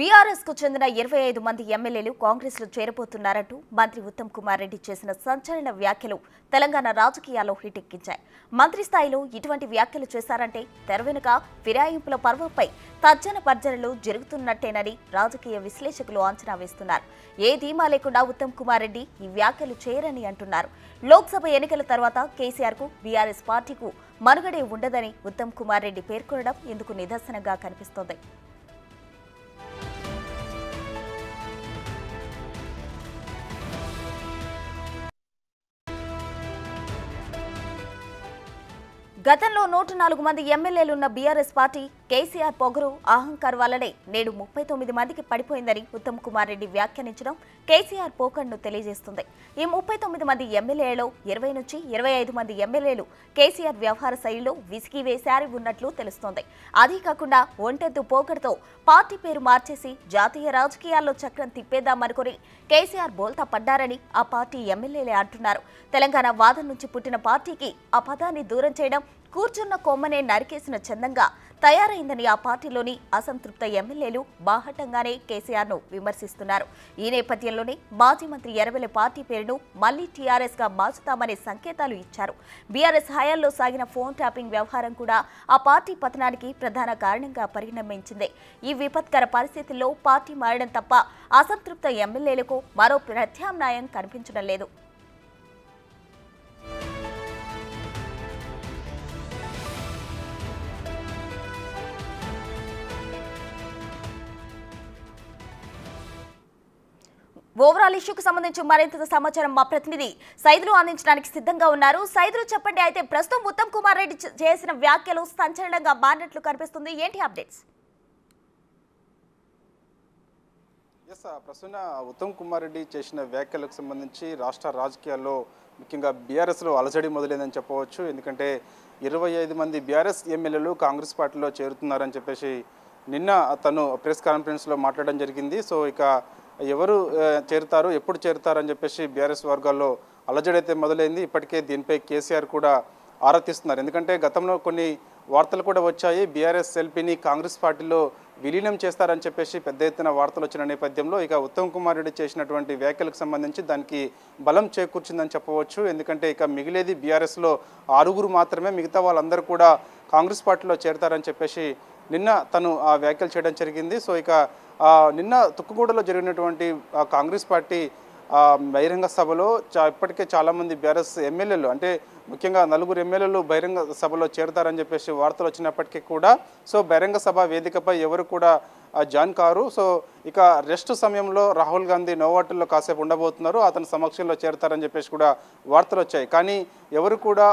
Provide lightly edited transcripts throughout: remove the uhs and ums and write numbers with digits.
BRS కు చెందిన 25 మంది ఎమ్మెల్యేలు కాంగ్రెస్ లో చేరబోతున్నారంటూ మంత్రి ఉత్తమ్ కుమార్ రెడ్డి చేసిన సంచలన వ్యాఖ్యలు తెలంగాణ రాజకీయాల్లో హిటెక్కించాయి. మంత్రి స్థాయిలో ఇటువంటి వ్యాఖ్యలు చేశారంటే తెర వెనుక ఫిరాయింపుల పర్వంపై తర్జన భర్జనలు జరుగుతున్నట్టేనని రాజకీయ విశ్లేషకులు అంచనా వేస్తున్నారు. ఏ ధీమా లేకుండా ఉత్తమ్ కుమార్ రెడ్డి ఈ వ్యాఖ్యలు చేయరని అంటున్నారు. లోక్సభ ఎన్నికల తర్వాత కేసీఆర్ కు బీఆర్ఎస్ పార్టీకు మనుగడే ఉండదని ఉత్తమ్ కుమార్ రెడ్డి పేర్కొనడం ఇందుకు నిదర్శనంగా కనిపిస్తోంది. గతంలో 104 మంది ఎమ్మెల్యేలున్న బీఆర్ఎస్ పార్టీ కేసీఆర్ పొగరు అహంకార్ వల్లనే నేడు 39 మందికి పడిపోయిందని ఉత్తమ్ కుమార్ రెడ్డి వ్యాఖ్యానించడం కేసీఆర్ పోకడ్ను తెలియజేస్తుంది. ఈ 39 మంది ఎమ్మెల్యేలలో 20 నుంచి 25 మంది ఎమ్మెల్యేలు కేసీఆర్ వ్యవహార శైలిలో విసిగి వేశారి ఉన్నట్లు తెలుస్తోంది. అదీ కాకుండా ఒంటెద్దు పోకడతో పార్టీ పేరు మార్చేసి జాతీయ రాజకీయాల్లో చక్రం తిప్పేద్దామనుకుని కేసీఆర్ బోల్తా పడ్డారని ఆ పార్టీ ఎమ్మెల్యేలే అంటున్నారు. తెలంగాణ వాదం నుంచి పుట్టిన పార్టీకి ఆ పదాన్ని దూరం చేయడం కూర్చున్న కొమ్మనే నరికేసిన చందంగా తయారైందని ఆ పార్టీలోని అసంతృప్త ఎమ్మెల్యేలు బాహటంగానే కేసీఆర్ను విమర్శిస్తున్నారు. ఈ నేపథ్యంలోనే మాజీ మంత్రి ఎర్రబెల్లి పార్టీ పేరును మళ్లీ టీఆర్ఎస్ గా మార్చుతామనే సంకేతాలు ఇచ్చారు. బీఆర్ఎస్ హయాంలో సాగిన ఫోన్ ట్యాపింగ్ వ్యవహారం కూడా ఆ పార్టీ పతనానికి ప్రధాన కారణంగా పరిణమించింది. ఈ విపత్కర పరిస్థితుల్లో పార్టీ మారడం తప్ప అసంతృప్త ఎమ్మెల్యేలకు మరో ప్రత్యామ్నాయం కనిపించడం లేదు. ఓవరాల్ ఇష్యూకు సంబంధించి మరింత సమాచారం మా ప్రతినిధి సైదులు అందించడానికి సిద్ధంగా ఉన్నారు. సైదులు చెప్పండి, అయితే ప్రస్తుతం ఉత్తమ్ కుమార్ రెడ్డి చేసిన వ్యాఖ్యలు సంచలనంగా మారినట్లు కనిపిస్తుంది. ఏంటి అప్డేట్స్? ప్రస్తుతం ఉత్తమ్ కుమార్ రెడ్డి చేసిన వ్యాఖ్యలకు సంబంధించి రాష్ట్ర రాజకీయాల్లో ముఖ్యంగా బీఆర్ఎస్లో అలజడి మొదలైందని చెప్పవచ్చు. ఎందుకంటే 25 మంది బీఆర్ఎస్ ఎమ్మెల్యేలు కాంగ్రెస్ పార్టీలో చేరుతున్నారని చెప్పేసి నిన్న తను ప్రెస్ కాన్ఫరెన్స్లో మాట్లాడడం జరిగింది. సో ఇక ఎవరు చేరుతారు, ఎప్పుడు చేరుతారు అని చెప్పేసి బీఆర్ఎస్ వర్గాల్లో అలజడైతే మొదలైంది. ఇప్పటికే దీనిపై కేసీఆర్ కూడా ఆరా తీస్తున్నారు. ఎందుకంటే గతంలో కొన్ని వార్తలు కూడా వచ్చాయి, బీఆర్ఎస్ ఎల్పీని కాంగ్రెస్ పార్టీలో విలీనం చేస్తారని చెప్పేసి పెద్ద ఎత్తున వార్తలు వచ్చిన నేపథ్యంలో ఇక ఉత్తమ్ కుమార్ రెడ్డి చేసినటువంటి వ్యాఖ్యలకు సంబంధించి దానికి బలం చేకూర్చిందని చెప్పవచ్చు. ఎందుకంటే ఇక మిగిలేది బీఆర్ఎస్లో 6 మాత్రమే, మిగతా వాళ్ళందరూ కూడా కాంగ్రెస్ పార్టీలో చేరతారని చెప్పేసి నిన్న తను ఆ వ్యాఖ్యలు చేయడం జరిగింది. సో ఇక నిన్న తుక్కుగూడలో జరిగినటువంటి కాంగ్రెస్ పార్టీ బహిరంగ సభలో ఇప్పటికే చాలామంది బీఆర్ఎస్ ఎమ్మెల్యేలు, అంటే ముఖ్యంగా 4 ఎమ్మెల్యేలు బహిరంగ సభలో చేరుతారని చెప్పేసి వార్తలు వచ్చినప్పటికీ కూడా సో బహిరంగ సభ వేదికపై ఎవరు కూడా జాయిన్ కారు. సో ఇక రెస్ట్ సమయంలో రాహుల్ గాంధీ నోవాటల్లో కాసేపు ఉండబోతున్నారు, అతని సమక్షంలో చేరుతారని చెప్పేసి కూడా వార్తలు వచ్చాయి. కానీ ఎవరు కూడా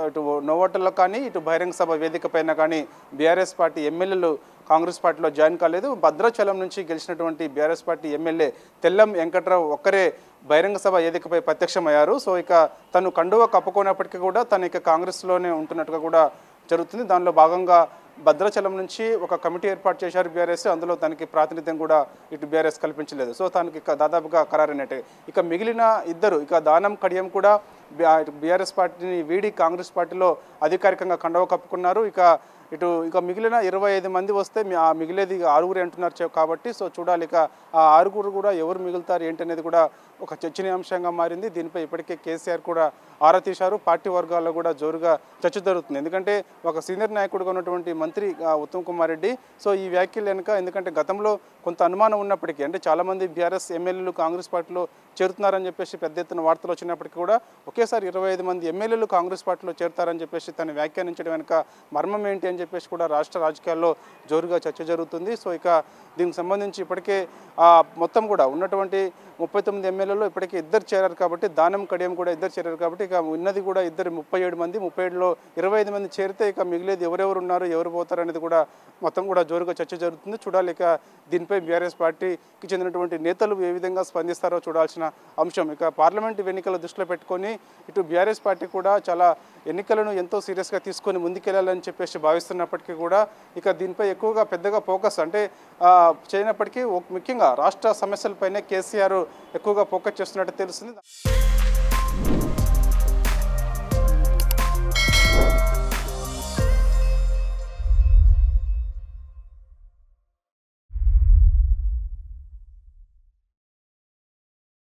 ఇటు నోవాటల్లో కానీ ఇటు బహిరంగ సభ వేదిక పైన కానీ బీఆర్ఎస్ పార్టీ ఎమ్మెల్యేలు కాంగ్రెస్ పార్టీలో జాయిన్ కాలేదు. భద్రాచలం నుంచి గెలిచినటువంటి BRS party MLA Tellam Venkatrao ఒక్కరే బహిరంగ సభ వేదికపై ప్రత్యక్షమయ్యారు. సో ఇక తను కండువ కప్పుకున్నప్పటికీ కూడా తను ఇక కాంగ్రెస్లోనే ఉంటున్నట్టుగా కూడా జరుగుతుంది. దానిలో భాగంగా భద్రాచలం నుంచి ఒక కమిటీ ఏర్పాటు చేశారు బీఆర్ఎస్, అందులో తనకి ప్రాతినిధ్యం కూడా ఇటు బీఆర్ఎస్ కల్పించలేదు. సో తనకి దాదాపుగా ఖరారైనట్టే. ఇక మిగిలిన ఇద్దరు, ఇక దానం కడియం కూడా బీఆర్ఎస్ పార్టీని వీడి కాంగ్రెస్ పార్టీలో అధికారికంగా కండువ కప్పుకున్నారు. ఇక మిగిలిన 25 మంది వస్తే మిగిలేది 6 అంటున్నారు కాబట్టి సో చూడాలి ఇక ఆ 6 కూడా ఎవరు మిగులుతారు ఏంటనేది కూడా ఒక చర్చనీయాంశంగా మారింది. దీనిపై ఇప్పటికే కేసీఆర్ కూడా ఆరా తీశారు. పార్టీ వర్గాల్లో కూడా జోరుగా చర్చ జరుగుతుంది. ఎందుకంటే ఒక సీనియర్ నాయకుడిగా ఉన్నటువంటి మంత్రి ఉత్తమ్ కుమార్ రెడ్డి సో ఈ వ్యాఖ్యలు వెనుక, ఎందుకంటే గతంలో కొంత అనుమానం ఉన్నప్పటికీ, అంటే చాలామంది బీఆర్ఎస్ ఎమ్మెల్యేలు కాంగ్రెస్ పార్టీలో చేరుతున్నారని చెప్పేసి పెద్ద ఎత్తున వార్తలు వచ్చినప్పటికీ కూడా ఒకేసారి 25 మంది ఎమ్మెల్యేలు కాంగ్రెస్ పార్టీలో చేరుతారని చెప్పేసి తను వ్యాఖ్యానించడం వెనుక మర్మం ఏంటి అని చెప్పేసి కూడా రాష్ట్ర రాజకీయాల్లో జోరుగా చర్చ జరుగుతుంది. సో ఇక దీనికి సంబంధించి ఇప్పటికే మొత్తం కూడా ఉన్నటువంటి 39 ఎమ్మెల్యేలు ఇప్పటికే 2 చేరారు కాబట్టి, దానం కడియం కూడా 2 చేరారు కాబట్టి ఇక ఉన్నది కూడా 37 మంది. 37లో 25 మంది చేరితే ఇక మిగిలేది ఎవరెవరు ఉన్నారు, ఎవరు పోతారు అనేది కూడా మొత్తం కూడా జోరుగా చర్చ జరుగుతుంది. చూడాలి ఇక దీనిపై బీఆర్ఎస్ పార్టీకి చెందినటువంటి నేతలు ఏ విధంగా స్పందిస్తారో చూడాల్సిన అంశం. ఇక పార్లమెంటు ఎన్నికల దృష్టిలో పెట్టుకొని ఇటు బీఆర్ఎస్ పార్టీ కూడా చాలా ఎన్నికలను ఎంతో సీరియస్గా తీసుకొని ముందుకెళ్లాలని చెప్పేసి భావిస్తున్నప్పటికీ కూడా ఇక దీనిపై ఎక్కువగా పెద్దగా ఫోకస్ అంటే చేయనప్పటికీ ముఖ్యంగా రాష్ట్ర సమస్యలపైనే కేసీఆర్ ఎక్కువగా ఫోకస్ చేస్తున్నట్టు తెలుస్తుంది.